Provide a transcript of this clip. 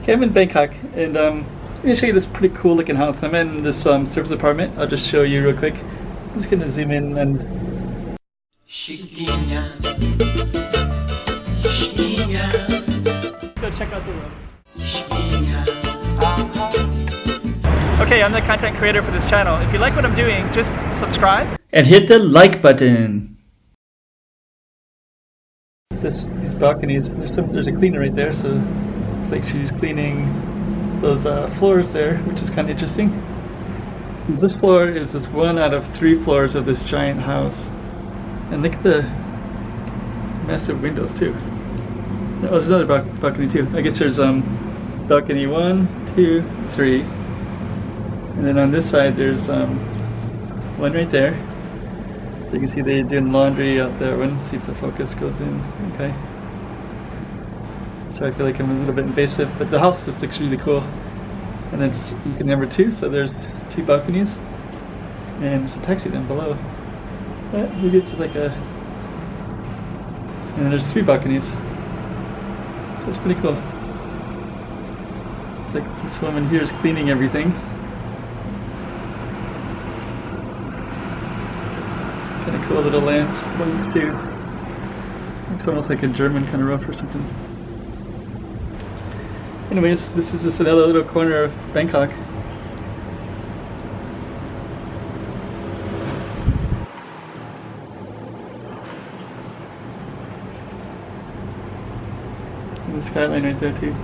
Okay, I'm in Bangkok, and let me show you this pretty cool looking house. I'm in this service apartment. I'll just show you real quick. I'm just gonna zoom in and. Go check out the room. Okay, I'm the content creator for this channel. If you like what I'm doing, just subscribe and hit the like button. These balconies, there's a cleaner right there, so it's like she's cleaning those floors there, which is kind of interesting. This floor is just one out of 3 floors of this giant house, and look at the massive windows too. Oh, there's another balcony too. I guess there's balcony 1, 2, 3, and then on this side there's one right there. So you can see they're doing laundry out there. Let's see if the focus goes in. Okay. So I feel like I'm a little bit invasive, but the house just looks really cool. And then you can number 2, so there's 2 balconies, and there's a taxi down below. But maybe it's like a, and then there's 3 balconies. So it's pretty cool. It's like this woman here is cleaning everything. Kind of cool little lands too. Looks almost like a German kind of roof or something. Anyways, this is just another little corner of Bangkok. And the skyline right there too.